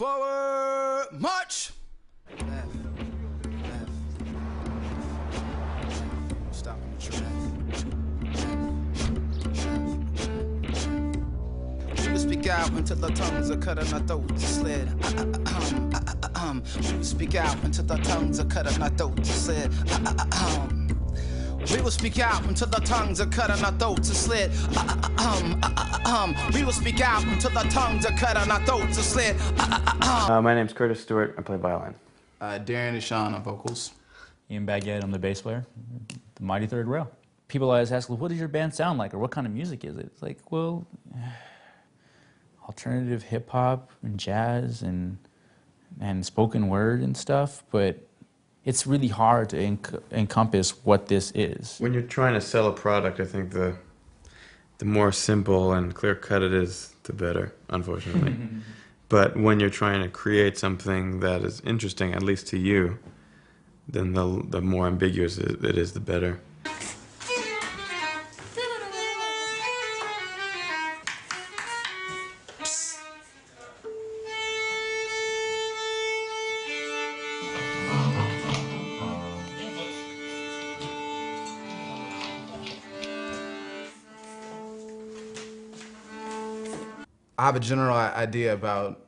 Forward march. Left, left. Stop on the track. We will speak out until the tongues are cut and our throats slit. We will speak out until the tongues are cut and our throats slit. We will speak out until the tongues are cut and our throats are slit. We will speak out until the tongues are cut and our throats are slit. My name's Curtis Stewart. I play violin. Darren and Sean on vocals. Ian Baguette, I'm the bass player. The Mighty Third Rail. People always ask, well, what does your band sound like, or what kind of music is it? It's like, well, alternative hip-hop and jazz and spoken word and stuff, but it's really hard to encompass what this is. When you're trying to sell a product, I think the more simple and clear-cut it is, the better, unfortunately. But when you're trying to create something that is interesting, at least to you, then the more ambiguous it is, the better. I have a general idea about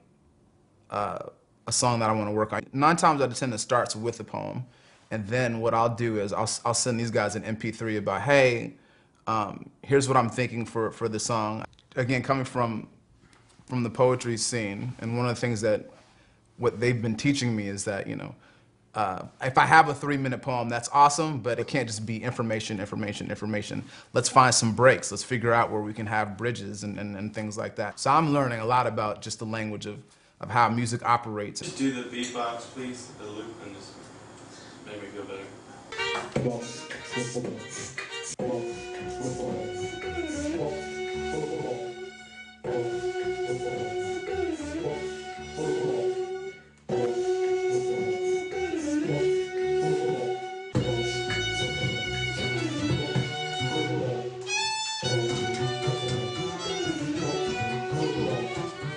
a song that I want to work on. 9 times out of 10 it starts with a poem, and then what I'll do is I'll send these guys an MP3 about, hey, here's what I'm thinking for the song. Again, coming from the poetry scene, and one of the things that what they've been teaching me is that, you know, if I have a 3-minute poem, that's awesome, but it can't just be information, information, information. Let's find some breaks. Let's figure out where we can have bridges and things like that. So I'm learning a lot about just the language of how music operates. Just do the beatbox, please, the loop, and just make me feel better.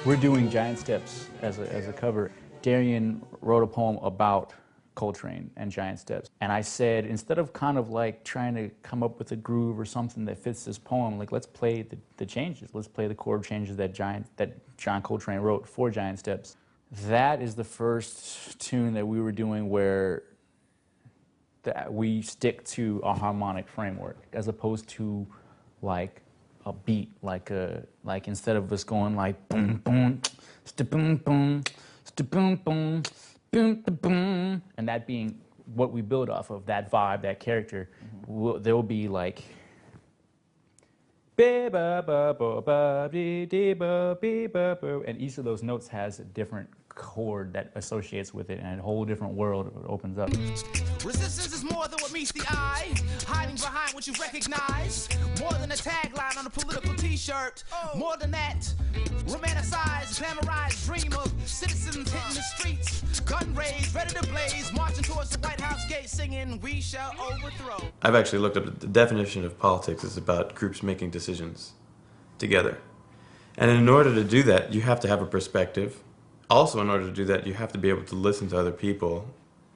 We're doing Giant Steps as a cover. Darian wrote a poem about Coltrane and Giant Steps. And I said, instead of kind of like trying to come up with a groove or something that fits this poem, like let's play the changes. Let's play the chord changes that John Coltrane wrote for Giant Steps. That is the first tune that we were doing where we stick to a harmonic framework as opposed to like a beat, like instead of us going like boom boom, sta boom boom, sta boom boom, boom da boom, and that being what we build off of, that vibe, that character. There will be like ba ba ba ba ba dee dee ba be ba ba, and each of those notes has a different chord that associates with it, and a whole different world opens up. Resistance is more than what meets the eye, hiding behind what you recognize. More than a tagline on a political t-shirt. More than that, romanticized, glamorized dream of citizens hitting the streets, gun raised, ready to blaze, marching towards the White House gate singing, "We shall overthrow." I've actually looked up the definition of politics is about groups making decisions together. And in order to do that, you have to have a perspective. Also, in order to do that, you have to be able to listen to other people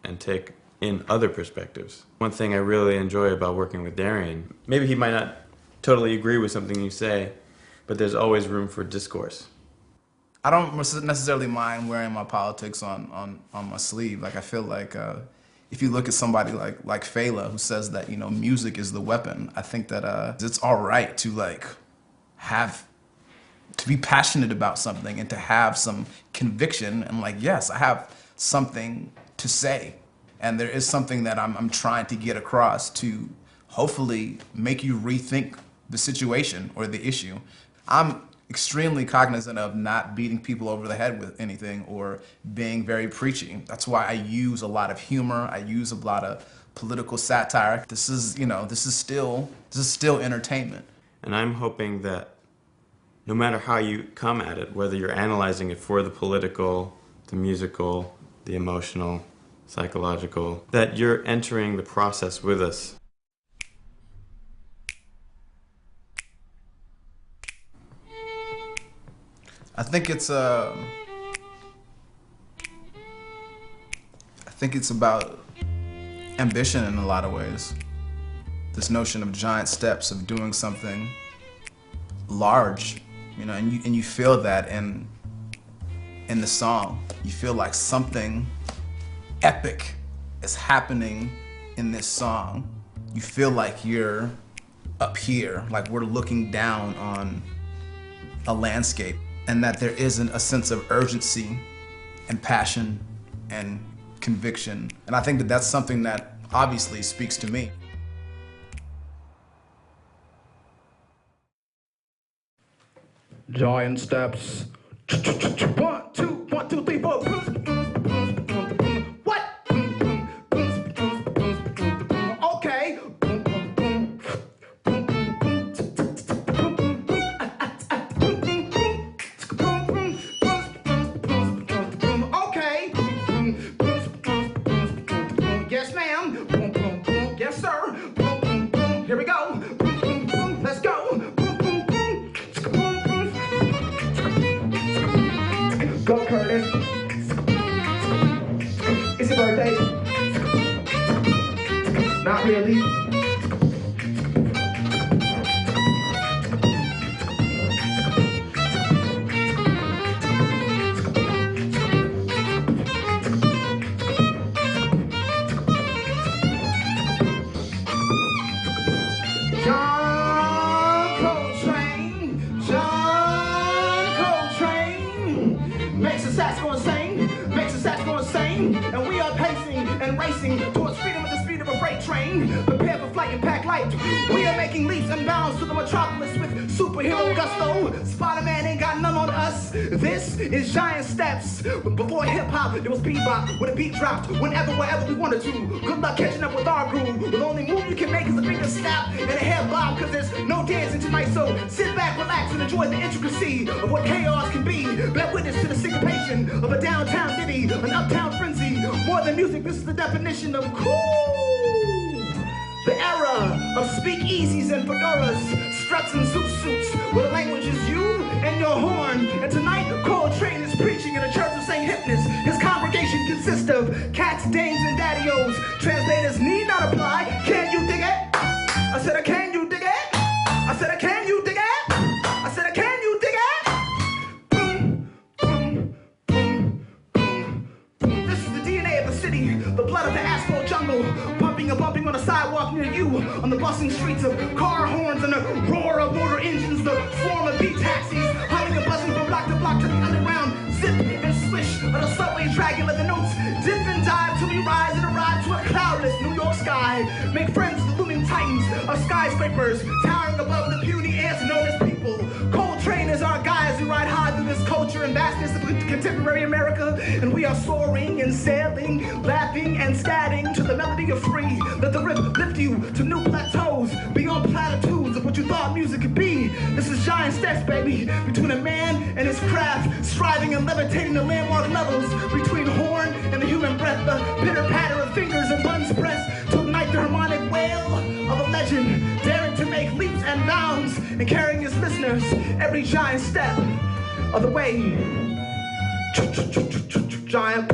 and take in other perspectives. One thing I really enjoy about working with Darian, maybe he might not totally agree with something you say, but there's always room for discourse. I don't necessarily mind wearing my politics on my sleeve. Like, I feel like if you look at somebody like Fela, who says that, you know, music is the weapon, I think that it's all right to like to be passionate about something and to have some conviction and like, yes, I have something to say. And there is something that I'm trying to get across to hopefully make you rethink the situation or the issue. I'm extremely cognizant of not beating people over the head with anything or being very preachy. That's why I use a lot of humor. I use a lot of political satire. This is, you know, this is still entertainment. And I'm hoping that no matter how you come at it, whether you're analyzing it for the political, the musical, the emotional, psychological, that you're entering the process with us. I think it's think it's about ambition in a lot of ways. This notion of giant steps, of doing something large, you know, and you feel that in the song. You feel like something epic is happening in this song. You feel like you're up here, like we're looking down on a landscape, and that there isn't a sense of urgency and passion and conviction. And I think that that's something that obviously speaks to me. Giant steps. 1, 2, 1, 2, 3, 4. What? Okay. Okay. Yes, ma'am. Yes, sir. Here we go. Let's go. Go, Curtis. It's your birthday. Not really. Makes the sax go insane, makes the sax go insane, and we are pacing and racing towards freedom at the speed of a freight train. Prepare for flight and pack light. We are making leaps and bounds to the metropolis with superhero gusto. Spider-Man ain't got none on us. This is Giant Steps. Before hip-hop, it was bebop, when the beat dropped, whenever, wherever we wanted to. Good luck catching up with our groove. The only move you can make is a finger snap and a head bob, cause there's no dancing tonight. So sit back, relax, and enjoy the intricacy of what chaos can be. Bear witness to the syncopation of a downtown ditty, an uptown frenzy. More than music, this is the definition of cool. The era of speakeasies and fedoras, struts and suits, where the language is you and your horn. And tonight, Coltrane is preaching in a church of St. Hypnus. His congregation consists of cats, dames, and daddy-os. Translators need not apply. Can you dig it? I said, can you dig it? I said, can you dig it? I said, can you dig it? Boom, boom, boom, boom, boom. This is the DNA of the city, the blood of the asphalt jungle, pumping and bumping on a sidewalk near you, on the bustling streets of car horns and the roar of motor engines, the swarm of beat taxis, humming and buzzing from block to block to the underground, zip and swish of the subway dragging like the notes, dip and dive till we rise and arrive to a cloudless New York sky. Make friends with the looming titans of skyscrapers, towering above the puny ants known as people. Coltrane is our guides who ride high through this culture and vastness of contemporary America, and we are soaring and sailing, laughing and scatting to the melody of free. Let the riff lift you to new plateaus, beyond platitudes of what you thought music could be. This is Giant Steps, baby, between a man and his craft, striving and levitating the landmark levels, between horn and the human breath, the pitter-patter of fingers and buttons pressed to ignite the harmonic wail of a legend, daring to make leaps and bounds and carrying his listeners every giant step of the way. Giant